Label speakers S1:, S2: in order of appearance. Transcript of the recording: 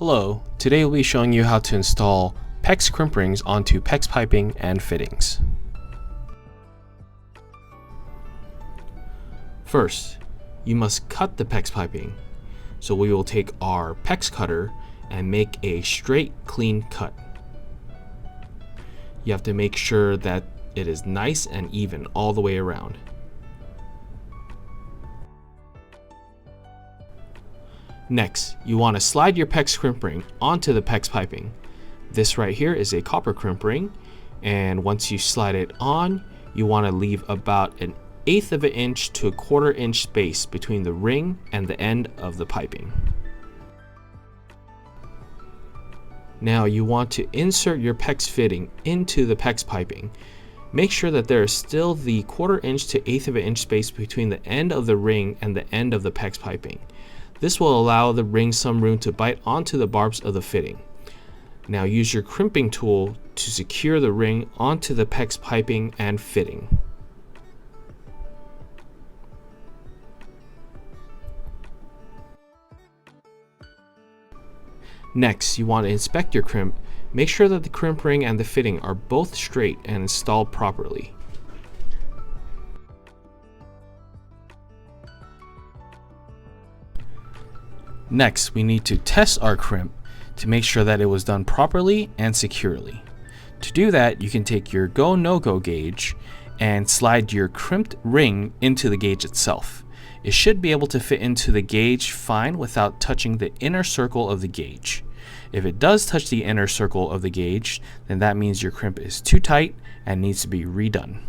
S1: Hello, today we'll be showing you how to install PEX Crimp Rings onto PEX Piping and Fittings. First, you must cut the PEX Piping. So we will take our PEX cutter and make a straight, clean cut. You have to make sure that it is nice and even all the way around. Next, you want to slide your PEX crimp ring onto the PEX piping. This right here is a copper crimp ring, and once you slide it on, you want to leave about 1/8 of an inch to 1/4 inch space between the ring and the end of the piping. Now you want to insert your PEX fitting into the PEX piping. Make sure that there is still the 1/4 inch to 1/8 of an inch space between the end of the ring and the end of the PEX piping. This will allow the ring some room to bite onto the barbs of the fitting. Now use your crimping tool to secure the ring onto the PEX piping and fitting. Next, you want to inspect your crimp. Make sure that the crimp ring and the fitting are both straight and installed properly. Next, we need to test our crimp to make sure that it was done properly and securely. To do that, you can take your go no-go gauge and slide your crimped ring into the gauge itself. It should be able to fit into the gauge fine without touching the inner circle of the gauge. If it does touch the inner circle of the gauge, then that means your crimp is too tight and needs to be redone.